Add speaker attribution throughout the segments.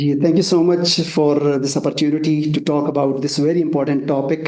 Speaker 1: Thank you so much for this opportunity to talk about this very important topic.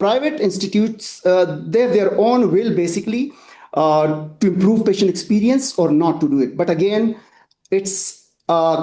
Speaker 1: private institutes, they have their own will basically to improve patient experience or not to do it, but again it's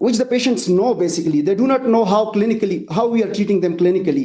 Speaker 1: which the patients know basically, they do not know how we are treating them clinically,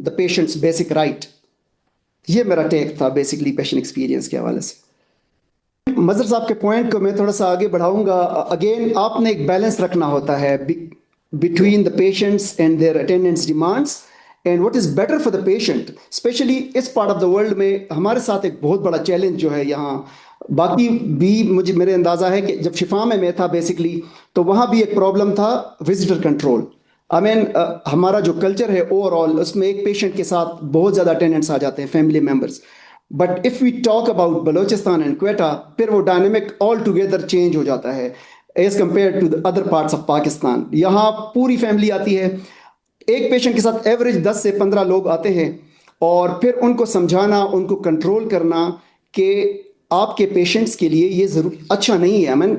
Speaker 1: the patients basic right. یہ میرا ٹیک تھا basically patient experience کے حوالے سے. مظہر صاحب کے point کو میں تھوڑا سا آگے بڑھاؤں گا. اگین آپ نے ایک بیلنس رکھنا ہوتا ہے between the patients and their attendants demands and what is better for the patient. Especially اس پارٹ آف دا ورلڈ میں ہمارے ساتھ ایک بہت بڑا چیلنج جو ہے یہاں, باقی بھی میرے اندازہ ہے کہ جب شفا میں تھا بیسکلی تو وہاں بھی ایک پرابلم تھا وزٹر کنٹرول. ہمارا جو کلچر ہے اوور آل اس میں ایک پیشنٹ کے ساتھ بہت زیادہ اٹینڈنٹس آ جاتے ہیں, family members. But if we talk about Balochistan and Quetta, پھر وہ ڈائنامک آل ٹوگیدر چینج ہو جاتا ہے as compare to other parts of Pakistan. یہاں پوری فیملی آتی ہے, ایک پیشنٹ کے ساتھ ایوریج 10 سے 15 لوگ آتے ہیں, اور پھر ان کو سمجھانا, ان کو کنٹرول کرنا کہ آپ کے پیشنٹس کے لیے یہ ضرور اچھا نہیں ہے.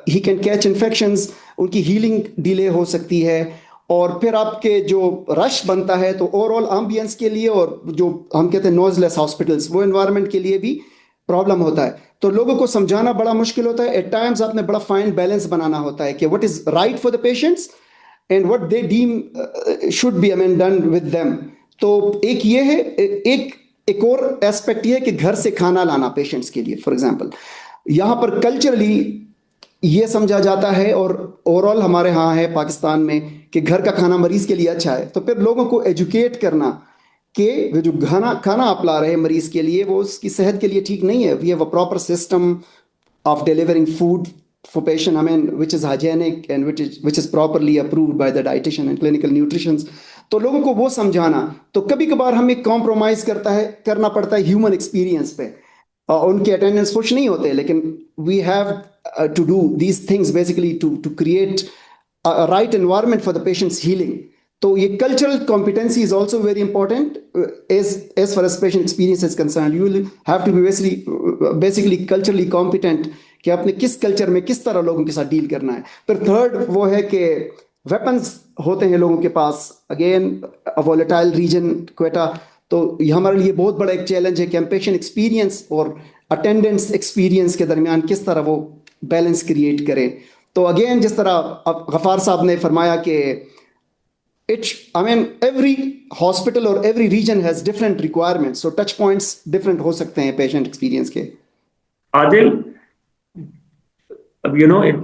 Speaker 1: ہی کین کیچ انفیکشنز, ان کی ہیلنگ ڈیلے ہو سکتی ہے, اور پھر آپ کے جو رش بنتا ہے تو اوور آل ایمبینس کے لیے, اور جو ہم کہتے ہیں نوز لیس ہاسپٹلس, وہ انوائرمنٹ کے لیے بھی پرابلم ہوتا ہے. تو لوگوں کو سمجھانا بڑا مشکل ہوتا ہے. ایٹ ٹائمز آپ نے بڑا فائن بیلنس بنانا ہوتا ہے کہ what is right for the patients and what they deem should be done with them. تو ایک یہ ہے, ایک اور ایسپیکٹ یہ ہے کہ گھر سے کھانا لانا پیشنٹس کے لیے. فار ایگزامپل یہاں پر کلچرلی یہ سمجھا جاتا ہے, اور اوور آل ہمارے ہاں ہے پاکستان میں, کہ گھر کا کھانا مریض کے لیے اچھا ہے. تو پھر لوگوں کو ایجوکیٹ کرنا کہ جو کھانا آپ لا رہے ہیں مریض کے لیے وہ اس کی صحت کے لیے ٹھیک نہیں ہے. We have a proper system of delivering food for patient, which is hygienic and which is properly approved by the dietitian and clinical nutritionists. تو لوگوں کو وہ سمجھانا, تو کبھی کبھار ہمیں کمپرومائز کرنا پڑتا ہے ہیومن ایکسپیرینس پہ. ان کے اٹینڈنس خوش نہیں ہوتے, لیکن we have to do these things basically to create right environment for the patients healing. تو یہ cultural competency is also very important as far as patient experience is concerned. You will have to be basically culturally competent کہ آپ نے کس culture میں کس طرح لوگوں کے ساتھ ڈیل کرنا ہے. پھر تھرڈ وہ ہے کہ ویپنز ہوتے ہیں لوگوں کے پاس. اگین وولیٹائل ریجن کوئٹہ, تو یہ ہمارے لیے بہت بڑا ایک چیلنج ہے کہ ہم پیشنٹ ایکسپیرینس اور اٹینڈنس ایکسپیرینس کے درمیان کس طرح وہ بیلنس کریٹ کریں. تو اگین جس طرح غفار صاحب نے فرمایا کہ every hospital or every region has different requirements, so touch points different ہو سکتے ہیں پیشنٹ ایکسپیرینس کے.
Speaker 2: عادل, اب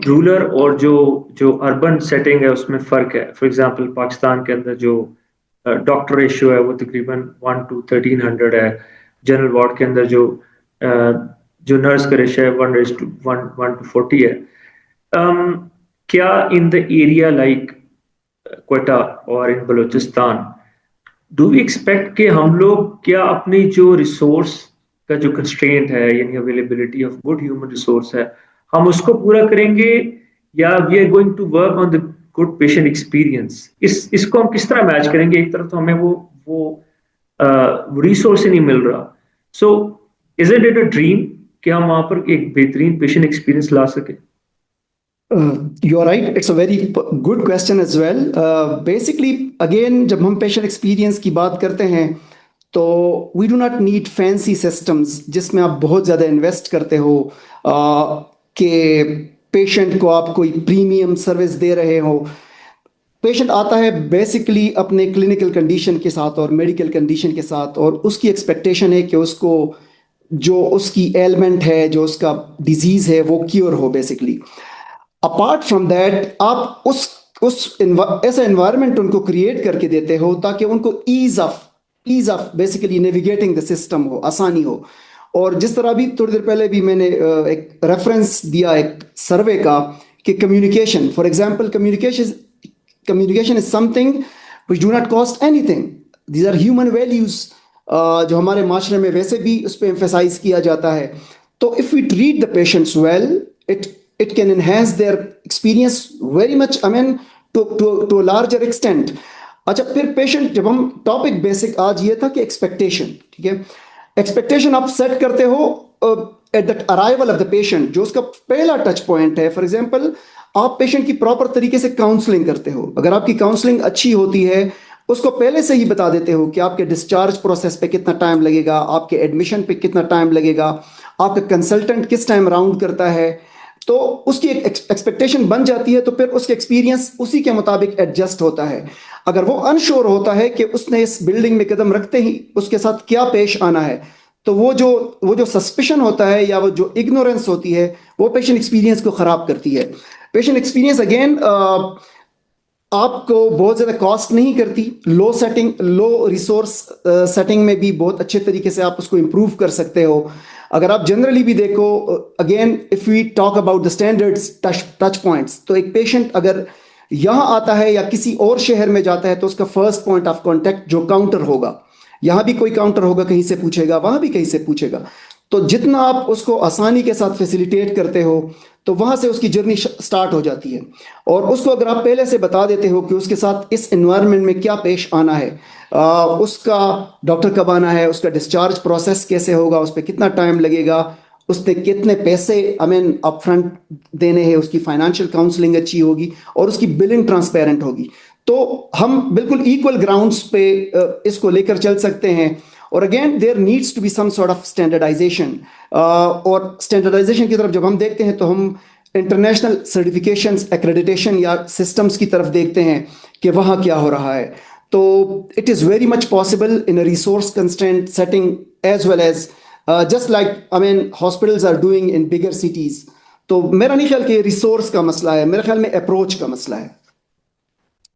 Speaker 2: رولر اور جو اربن سیٹنگ ہے اس میں فرق ہے. فار ایگزامپل پاکستان کے اندر جو ڈاکٹر ریشیو ہے وہ تقریباً 1 to 1300 ہے. جنرل وارڈ کے اندر جو نرس کا ریشیو ہے 1 to 40 ہے. کیا ان دا ایریا لائک کوئٹہ اور ان بلوچستان ڈو وی ایکسپیکٹ کہ ہم لوگ کیا اپنی جو ریسورس کا جو کنسٹرینٹ ہے, یعنی availability of good human resource ہے, ہم اس کو پورا کریں گے, یا we are going to work on the good patient experience? اس کو ہم کس طرح میچ کریں گے؟ ایک طرف تو ہمیں وہ ریسورس ہی نہیں مل رہا. سو از اٹ اے ڈریم کہ ہم وہاں پر ایک بہترین پیشنٹ ایکسپیرینس لا سکیں؟
Speaker 1: You are right, it's a very good question as well. Basically again جب ہم پیشنٹ ایکسپیرینس کی بات کرتے ہیں تو we do not need fancy systems جس میں آپ بہت زیادہ انویسٹ کرتے ہو کہ پیشنٹ کو آپ کوئی پریمیم سروس دے رہے ہو. پیشنٹ آتا ہے بیسکلی اپنے کلینکل کنڈیشن کے ساتھ اور میڈیکل کنڈیشن کے ساتھ, اور اس کی ایکسپیکٹیشن ہے کہ اس کو جو اس کی ایلمنٹ ہے, جو اس کا ڈیزیز ہے, وہ cure who basically. Apart from that آپ ایسا انوائرمنٹ ان کو کریٹ کر کے دیتے ہو تاکہ ان کو ease of basically navigating the system ہو, آسانی ہو. اور جس طرح بھی تھوڑی دیر پہلے بھی میں نے ایک ریفرنس دیا ایک سروے کا کہ communication, for example communication is something which do not cost anything. These are human values جو ہمارے معاشرے میں ویسے بھی اس پہ ایمفیسائز کیا جاتا ہے. تو if we treat the patients well, it can enhance their experience very much, to a larger extent. اچھا, پھر پیشنٹ جب ہم ٹاپک بیسک آج یہ تھا کہ ایکسپیکٹیشن, ٹھیک ہے, ایکسپیکٹیشن آپ سیٹ کرتے ہو at that arrival of the patient, جو اس کا پہلا ٹچ پوائنٹ ہے. فار ایگزامپل آپ پیشنٹ کی پراپر طریقے سے کاؤنسلنگ کرتے ہو. اگر آپ کی کاؤنسلنگ اچھی ہوتی ہے, اس کو پہلے سے ہی بتا دیتے ہو کہ آپ کے ڈسچارج پروسیس پہ کتنا ٹائم لگے گا, آپ کے ایڈمیشن پہ کتنا ٹائم لگے گا, آپ کا کنسلٹنٹ کس ٹائم راؤنڈ کرتا ہے, تو اس کی ایک ایکسپیکٹیشن بن جاتی ہے, تو پھر اس کا ایکسپیرینس اسی کے مطابق ایڈجسٹ ہوتا ہے. اگر وہ انشور ہوتا ہے کہ اس نے اس بلڈنگ میں قدم رکھتے ہی اس کے ساتھ کیا پیش آنا ہے, تو وہ جو سسپیشن ہوتا ہے یا وہ جو اگنورینس ہوتی ہے وہ پیشنٹ ایکسپیرینس کو خراب کرتی ہے. پیشنٹ ایکسپیرینس اگین آپ کو بہت زیادہ کاسٹ نہیں کرتی. لو ریسورس سیٹنگ میں بھی بہت اچھے طریقے سے آپ اس کو امپروو کر سکتے ہو. اگر آپ جنرلی بھی دیکھو, again if we talk about the standards touch points, تو ایک پیشنٹ اگر یہاں آتا ہے یا کسی اور شہر میں جاتا ہے تو اس کا فرسٹ پوائنٹ آف کانٹیکٹ جو کاؤنٹر ہوگا, یہاں بھی کوئی کاؤنٹر ہوگا کہیں سے پوچھے گا, وہاں بھی کہیں سے پوچھے گا. تو جتنا آپ اس کو آسانی کے ساتھ فیسیلیٹیٹ کرتے ہو تو وہاں سے اس کی جرنی سٹارٹ ہو جاتی ہے. اور اس کو اگر آپ پہلے سے بتا دیتے ہو کہ اس کے ساتھ اس انوائرمنٹ میں کیا پیش آنا ہے, اس کا ڈاکٹر کب آنا ہے, اس کا ڈسچارج پروسیس کیسے ہوگا, اس پہ کتنا ٹائم لگے گا, اس نے کتنے پیسے اپ فرنٹ دینے ہیں, اس کی فائنینشیل کاؤنسلنگ اچھی ہوگی اور اس کی بلنگ ٹرانسپیرنٹ ہوگی, تو ہم بالکل ایکول گراؤنڈس پہ اس کو لے کر چل سکتے ہیں. اور again there needs to be some sort of standardization, اور اسٹینڈرڈائزیشن کی طرف جب ہم دیکھتے ہیں تو ہم انٹرنیشنل سرٹیفکیشنز, ایکریڈیٹیشن یا سسٹمز کی طرف دیکھتے ہیں کہ وہاں کیا ہو رہا ہے. تو it is very much possible in a resource constraint setting as well as just like hospitals are doing in bigger cities. تو میرا نہیں خیال کہ ریسورس کا مسئلہ ہے, میرے خیال میں اپروچ کا مسئلہ ہے.